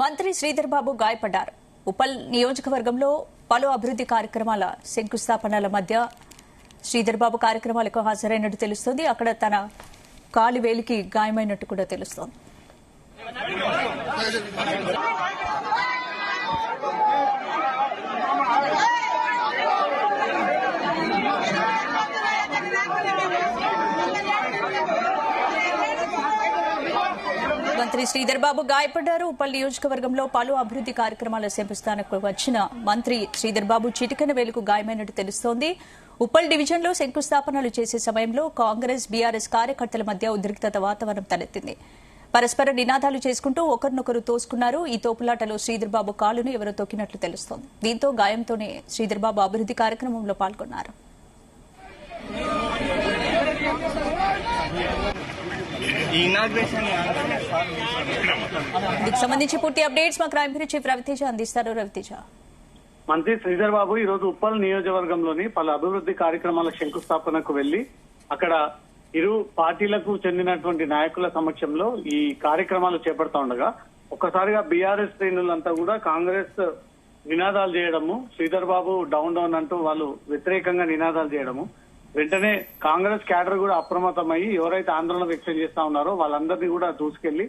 మంత్రి శ్రీధర్ బాబు గాయపడ్డారు. ఉప్పల్ నియోజకవర్గంలో పలు అభివృద్ది కార్యక్రమాల శంకుస్థాపనల మధ్య శ్రీధర్ బాబు కార్యక్రమాలకు హాజరైనట్టు తెలుస్తోంది. అక్కడ తన కాలి వేలికి గాయమైనట్టు కూడా తెలుస్తోంది. మంత్రి శ్రీధర్ బాబు గాయపడ్డారు. ఉప్పల్ నియోజకవర్గంలో పలు అభివృద్ది కార్యక్రమాల శంకుస్థాపనకు వచ్చిన మంత్రి శ్రీధర్ బాబు చిటికెన వేలుకు గాయమైనట్టు తెలుస్తోంది. ఉప్పల్ డివిజన్లో శంకుస్థాపనలు చేసే సమయంలో కాంగ్రెస్ బీఆర్ఎస్ కార్యకర్తల మధ్య ఉద్రిక్తత వాతావరణం తలెత్తింది. పరస్పర నినాదాలు చేసుకుంటూ ఒకరినొకరు తోసుకున్నారు. ఈ తోపులాటలో శ్రీధర్ బాబు కాలును ఎవరో తొక్కినట్లు తెలుస్తోంది. దీంతో గాయంతోనే శ్రీధర్ బాబు అభివృద్ది కార్యక్రమంలో పాల్గొన్నారు. దీనికి సంబంధించి పూర్తి అప్డేట్స్ మా క్రైమ్ బ్యూరో చీఫ్ రవితేజ అందిస్తారు. రవితేజ, మంత్రి శ్రీధర్ బాబు ఈ రోజు ఉప్పల్ నియోజకవర్గంలోని పలు అభివృద్ది కార్యక్రమాల శంకుస్థాపనకు వెళ్లి అక్కడ ఇరు పార్టీలకు చెందినటువంటి నాయకుల సమక్షంలో ఈ కార్యక్రమాలు చేపడతా ఉండగా ఒక్కసారిగా బీఆర్ఎస్ శ్రేణులంతా కూడా కాంగ్రెస్ నినాదాలు చేయడము, శ్రీధర్ బాబు డౌన్ డౌన్ అంటూ వాళ్ళు వ్యతిరేకంగా నినాదాలు చేయడము, వెంటనే కాంగ్రెస్ క్యాడర్ కూడా అప్రమత్తమయ్యి ఎవరైతే ఆందోళన వ్యక్తం చేస్తా ఉన్నారో వాళ్ళందరినీ కూడా దూసుకెళ్లి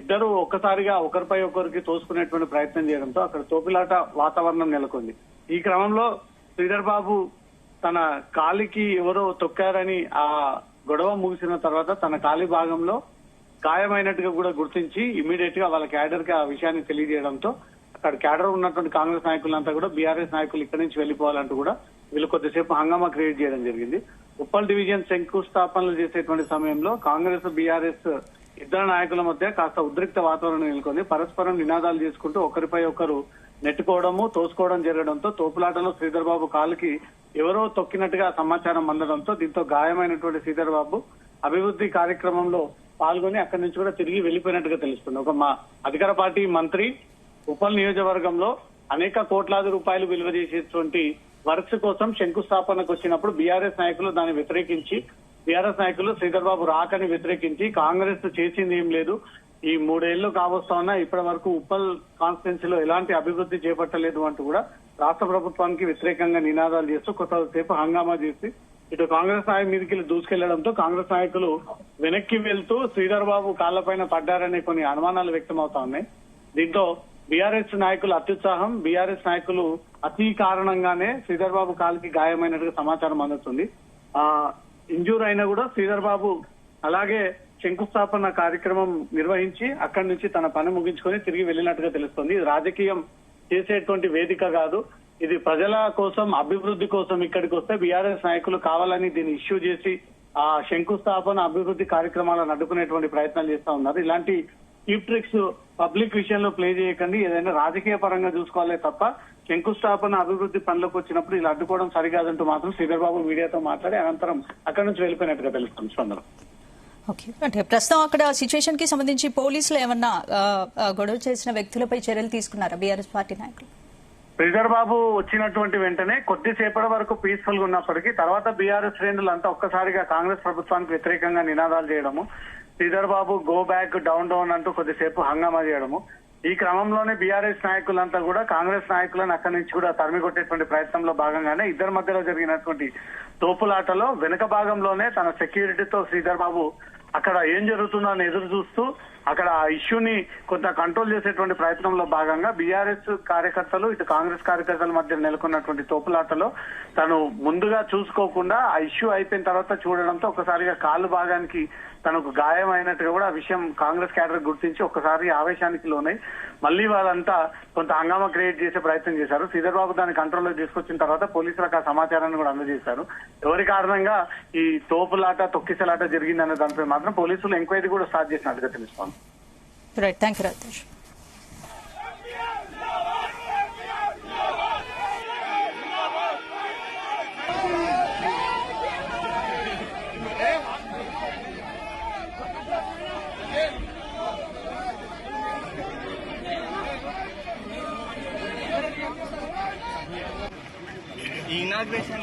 ఇద్దరు ఒక్కసారిగా ఒకరిపై ఒకరికి తోసుకునేటువంటి ప్రయత్నం చేయడంతో అక్కడ తోపిలాట వాతావరణం నెలకొంది. ఈ క్రమంలో శ్రీధర్ బాబు తన కాలికి ఎవరో తొక్కారని ఆ గొడవ ముగిసిన తర్వాత తన కాలి భాగంలో గాయమైనట్టుగా కూడా గుర్తించి ఇమీడియట్ గా వాళ్ళ క్యాడర్ కి ఆ విషయాన్ని తెలియజేయడంతో అక్కడ క్యాడర్ ఉన్నటువంటి కాంగ్రెస్ నాయకులంతా కూడా బీఆర్ఎస్ నాయకులు ఇక్కడి నుంచి వెళ్లిపోవాలంటూ కూడా వీళ్ళు కొద్దిసేపు హంగామా క్రియేట్ చేయడం జరిగింది. ఉప్పల్ డివిజన్ శంకుస్థాపనలు చేసేటువంటి సమయంలో కాంగ్రెస్ బీఆర్ఎస్ ఇద్దరు నాయకుల మధ్య కాస్త ఉద్రిక్త వాతావరణం నెలకొంది. పరస్పరం నినాదాలు చేసుకుంటూ ఒకరిపై ఒకరు నెట్టుకోవడము, తోసుకోవడం జరగడంతో తోపులాటలో శ్రీధర్ బాబు కాలుకి ఎవరో తొక్కినట్టుగా సమాచారం అందడంతో దీంతో గాయమైనటువంటి శ్రీధర్ బాబు అభివృద్ది కార్యక్రమంలో పాల్గొని అక్కడి నుంచి కూడా తిరిగి వెళ్లిపోయినట్టుగా తెలుస్తుంది. ఒక మా అధికార పార్టీ మంత్రి ఉప్పల్ నియోజకవర్గంలో అనేక కోట్లాది రూపాయలు విలువ చేసేటువంటి వర్క్స్ కోసం శంకుస్థాపనకు వచ్చినప్పుడు బీఆర్ఎస్ నాయకులు దాన్ని వ్యతిరేకించి, బీఆర్ఎస్ నాయకులు శ్రీధర్ బాబు రాకని వ్యతిరేకించి కాంగ్రెస్ చేసింది ఏం లేదు, ఈ 3 ఏళ్లు కావస్తా ఉన్నా ఇప్పటి వరకు ఉప్పల్ కాన్స్టిట్యున్సీలో ఎలాంటి అభివృద్ధి చేపట్టలేదు అంటూ కూడా రాష్ట్ర ప్రభుత్వానికి వ్యతిరేకంగా నినాదాలు చేస్తూ కొంతసేపు హంగామా చేసి ఇటు కాంగ్రెస్ నాయకుల మీదకి దూసుకెళ్లడంతో కాంగ్రెస్ నాయకులు వెనక్కి వెళ్తూ శ్రీధర్ బాబు కాళ్లపైన పడ్డారనే కొన్ని అనుమానాలు వ్యక్తమవుతా ఉన్నాయి. దీంతో బీఆర్ఎస్ నాయకులు అత్యుత్సాహం, బీఆర్ఎస్ నాయకులు అతి కారణంగానే శ్రీధర్ బాబు కాలికి గాయమైనట్టుగా సమాచారం అందుతుంది. ఇంజూర్ అయినా కూడా శ్రీధర్ బాబు అలాగే శంకుస్థాపన కార్యక్రమం నిర్వహించి అక్కడి నుంచి తన పని ముగించుకొని తిరిగి వెళ్లినట్టుగా తెలుస్తుంది. ఇది రాజకీయం చేసేటువంటి వేదిక కాదు, ఇది ప్రజల కోసం, అభివృద్ధి కోసం ఇక్కడికి వస్తే బీఆర్ఎస్ నాయకులు కావాలని దీన్ని ఇష్యూ చేసి ఆ శంకుస్థాపన అభివృద్ధి కార్యక్రమాలను అడ్డుకునేటువంటి ప్రయత్నాలు చేస్తా ఉన్నారు. ఇలాంటి చీప్ ట్రిక్స్ పబ్లిక్ విషయంలో ప్లే చేయకండి, ఏదైనా రాజకీయ పరంగా చూసుకోవాలే తప్ప శంకుస్థాపన అభివృద్ధి పనులకు వచ్చినప్పుడు ఇలా అడ్డుకోవడం సరికాదంటూ మాత్రం శ్రీధర్ బాబు మీడియాతో మాట్లాడి అనంతరం అక్కడి నుంచి వెళ్ళిపోయినట్టుగా తెలుస్తుంది. స్పందన అంటే ప్రస్తుతం అక్కడ సిచ్యువేషన్ కి సంబంధించి పోలీసులు ఏమన్నా గొడవ చేసిన వ్యక్తులపై చర్యలు తీసుకున్నారా బీఆర్ఎస్ పార్టీ నాయకులు? శ్రీధర్ బాబు వచ్చినటువంటి వెంటనే కొద్దిసేపటి వరకు పీస్ఫుల్ గా ఉన్నప్పటికీ తర్వాత బీఆర్ఎస్ శ్రేణులంతా ఒక్కసారిగా కాంగ్రెస్ ప్రభుత్వానికి వ్యతిరేకంగా నినాదాలు చేయడము, Sridhar Babu go back, down down అంటూ కొద్దిసేపు హంగామా చేయడము, ఈ క్రమంలోనే బీఆర్ఎస్ నాయకులంతా కూడా కాంగ్రెస్ నాయకులను అక్కడి నుంచి కూడా తరిమి కొట్టేటువంటి ప్రయత్నంలో భాగంగానే ఇద్దరి మధ్యలో జరిగినటువంటి తోపులాటలో వెనుక భాగంలోనే తన సెక్యూరిటీతో శ్రీధర్ బాబు అక్కడ ఏం జరుగుతుందో అని ఎదురు చూస్తూ అక్కడ ఆ ఇష్యూని కొంత కంట్రోల్ చేసేటువంటి ప్రయత్నంలో భాగంగా బీఆర్ఎస్ కార్యకర్తలు ఇటు కాంగ్రెస్ కార్యకర్తల మధ్య నెలకొన్నటువంటి తోపులాటలో తను ముందుగా చూసుకోకుండా ఆ ఇష్యూ అయిపోయిన తర్వాత చూడడంతో ఒకసారిగా కాలు భాగానికి తనకు గాయం అయినట్టుగా కూడా ఆ విషయం కాంగ్రెస్ క్యాడర్ గుర్తించి ఒక్కసారి ఆవేశానికి లోనై మళ్లీ వాళ్ళంతా కొంత హంగామా క్రియేట్ చేసే ప్రయత్నం చేశారు. శ్రీధర్ బాబు దాన్ని కంట్రోల్లో తీసుకొచ్చిన తర్వాత పోలీసులకు ఆ సమాచారాన్ని కూడా అందజేశారు. ఎవరి కారణంగా ఈ తోపులాట, తొక్కిసలాట జరిగిందనే దానిపై మాత్రం పోలీసులు ఎంక్వైరీ కూడా స్టార్ట్ చేసినట్టుగా తెలుస్తోంది. ఈ ఇనాగ్రేషన్